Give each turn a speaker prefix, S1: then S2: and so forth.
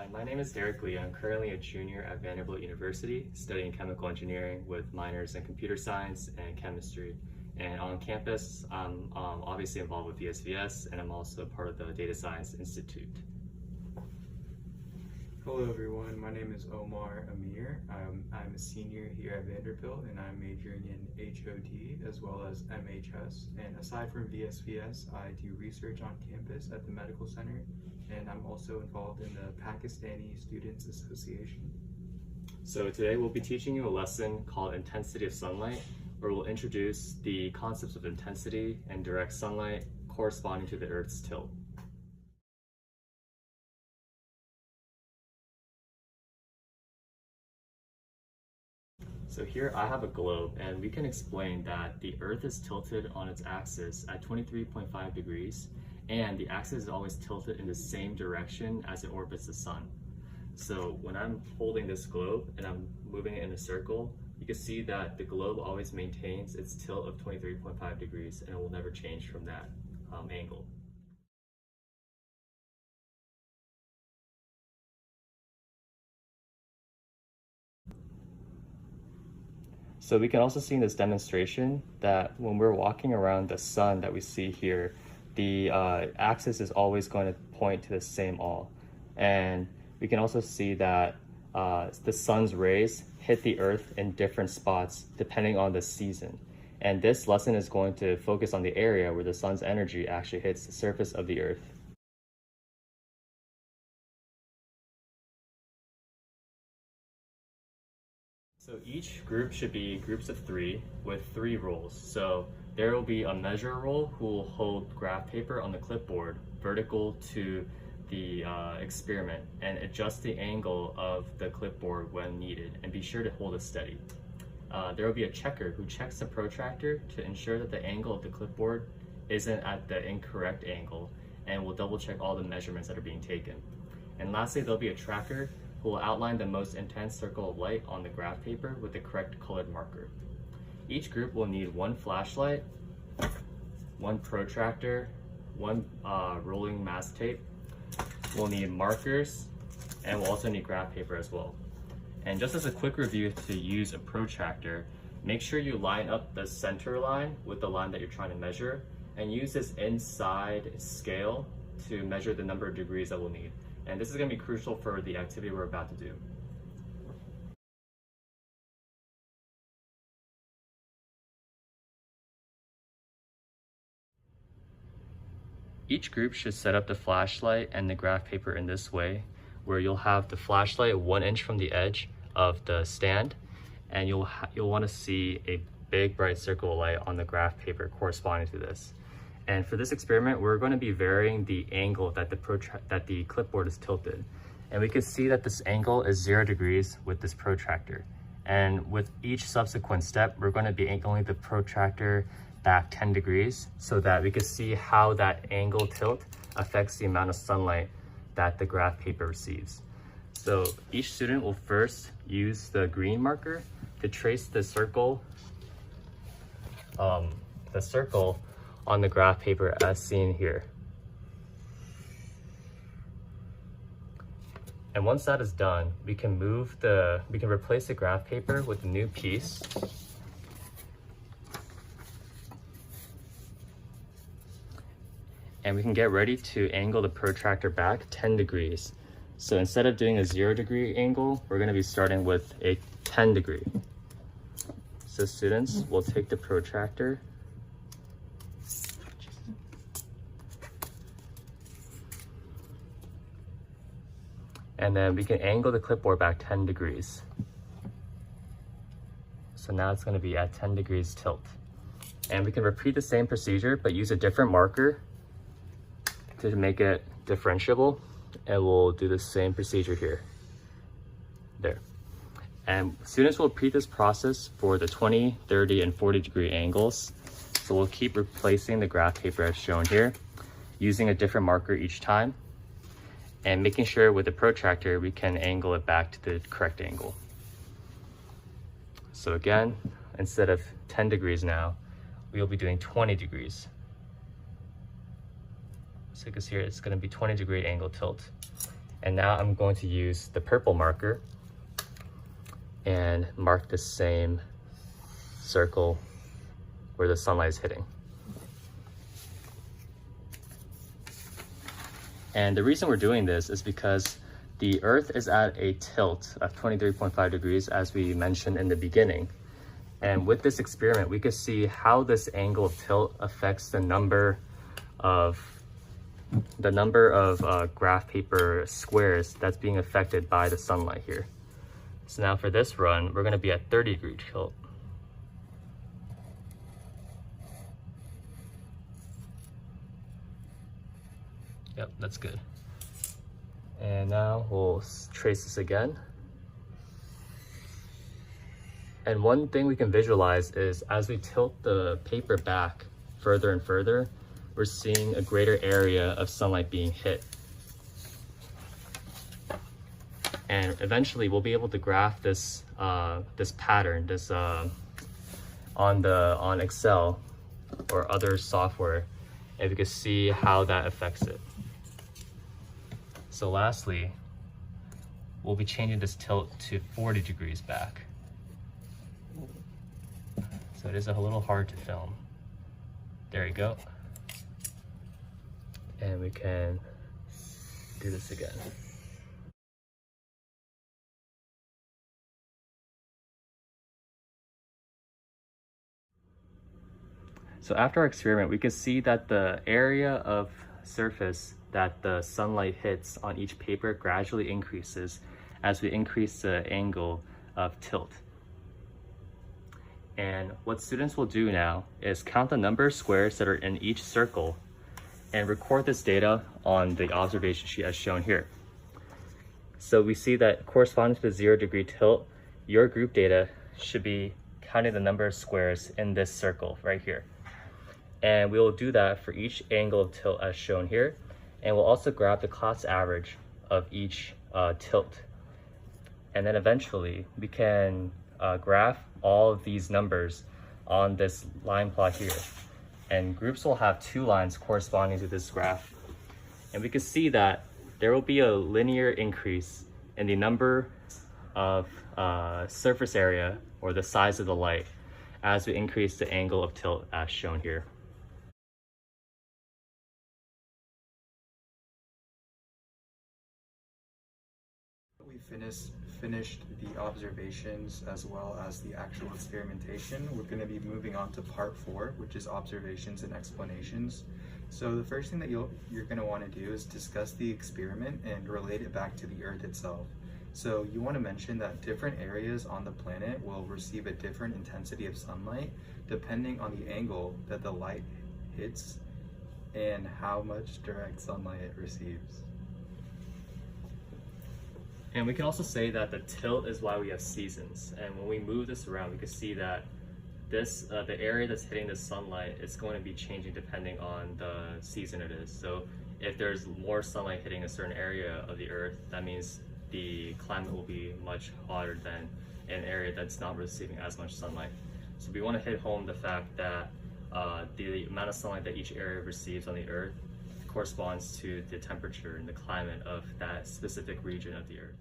S1: Hi, my name is Derek Lee. I'm currently a junior at Vanderbilt University studying chemical engineering with minors in computer science and chemistry. And on campus, I'm obviously involved with VSVS, and I'm also part of the Data Science Institute.
S2: Hello everyone, my name is Omar Amir. I'm a senior here at Vanderbilt and I'm majoring in HOD as well as MHS. And aside from VSVS, I do research on campus at the medical center, and I'm also involved in the Pakistani Students Association.
S1: So today we'll be teaching you a lesson called Intensity of Sunlight, where we'll introduce the concepts of intensity and direct sunlight corresponding to the Earth's tilt. So here I have a globe, and we can explain that the Earth is tilted on its axis at 23.5 degrees, and the axis is always tilted in the same direction as it orbits the sun. So when I'm holding this globe and I'm moving it in a circle, you can see that the globe always maintains its tilt of 23.5 degrees, and it will never change from that angle. So we can also see in this demonstration that when we're walking around the sun that we see here, the axis is always going to point to the same all. And we can also see that the sun's rays hit the Earth in different spots depending on the season. And this lesson is going to focus on the area where the sun's energy actually hits the surface of the Earth. So each group should be groups of 3 with 3 roles. So there will be a measure role who will hold graph paper on the clipboard vertical to the experiment and adjust the angle of the clipboard when needed, and be sure to hold it steady. There will be a checker who checks the protractor to ensure that the angle of the clipboard isn't at the incorrect angle, and will double check all the measurements that are being taken. And lastly, there'll be a tracker who will outline the most intense circle of light on the graph paper with the correct colored marker. Each group will need 1 flashlight, 1 protractor, 1 rolling mask tape. We'll need markers, and we'll also need graph paper as well. And just as a quick review to use a protractor, make sure you line up the center line with the line that you're trying to measure, and use this inside scale to measure the number of degrees that we'll need. And this is going to be crucial for the activity we're about to do. Each group should set up the flashlight and the graph paper in this way, where you'll have the flashlight 1 inch from the edge of the stand, and you'll want to see a big bright circle of light on the graph paper corresponding to this. And for this experiment, we're going to be varying the angle that the clipboard is tilted. And we can see that this angle is 0 degrees with this protractor. And with each subsequent step, we're going to be angling the protractor back 10 degrees so that we can see how that angle tilt affects the amount of sunlight that the graph paper receives. So each student will first use the green marker to trace the circle on the graph paper as seen here. And once that is done, we can replace the graph paper with a new piece. And we can get ready to angle the protractor back 10 degrees. So instead of doing a 0 degree angle, we're going to be starting with a 10 degree. So students will take the protractor and then we can angle the clipboard back 10 degrees. So now it's going to be at 10 degrees tilt. And we can repeat the same procedure, but use a different marker to make it differentiable, and we'll do the same procedure here. There. And students will repeat this process for the 20, 30, and 40 degree angles. So we'll keep replacing the graph paper as shown here, using a different marker each time, and making sure with the protractor we can angle it back to the correct angle. So again, instead of 10 degrees now, we'll be doing 20 degrees. So you can see here, it's going to be 20 degree angle tilt. And now I'm going to use the purple marker and mark the same circle where the sunlight is hitting. And the reason we're doing this is because the Earth is at a tilt of 23.5 degrees, as we mentioned in the beginning. And with this experiment, we could see how this angle of tilt affects the number of graph paper squares that's being affected by the sunlight here. So now for this run, we're going to be at 30-degree tilt. Yep, that's good. And now we'll trace this again. And one thing we can visualize is as we tilt the paper back further and further, we're seeing a greater area of sunlight being hit. And eventually we'll be able to graph this this pattern, on Excel or other software, and we can see how that affects it. So lastly, we'll be changing this tilt to 40 degrees back. So it is a little hard to film. There you go. And we can do this again. So after our experiment, we can see that the area of surface that the sunlight hits on each paper gradually increases as we increase the angle of tilt. And what students will do now is count the number of squares that are in each circle and record this data on the observation sheet as shown here. So we see that corresponding to the 0-degree tilt, your group data should be counting the number of squares in this circle right here. And we will do that for each angle of tilt as shown here. And we'll also grab the class average of each tilt. And then eventually we can graph all of these numbers on this line plot here. And groups will have two lines corresponding to this graph. And we can see that there will be a linear increase in the number of surface area or the size of the light as we increase the angle of tilt as shown here.
S2: We finished the observations as well as the actual experimentation. We're going to be moving on to part 4, which is observations and explanations. So the first thing that you're going to want to do is discuss the experiment and relate it back to the Earth itself. So you want to mention that different areas on the planet will receive a different intensity of sunlight depending on the angle that the light hits and how much direct sunlight it receives.
S1: And we can also say that the tilt is why we have seasons. And when we move this around, we can see that the area that's hitting the sunlight is going to be changing depending on the season it is. So if there's more sunlight hitting a certain area of the Earth, that means the climate will be much hotter than an area that's not receiving as much sunlight. So we want to hit home the fact that the amount of sunlight that each area receives on the Earth corresponds to the temperature and the climate of that specific region of the Earth.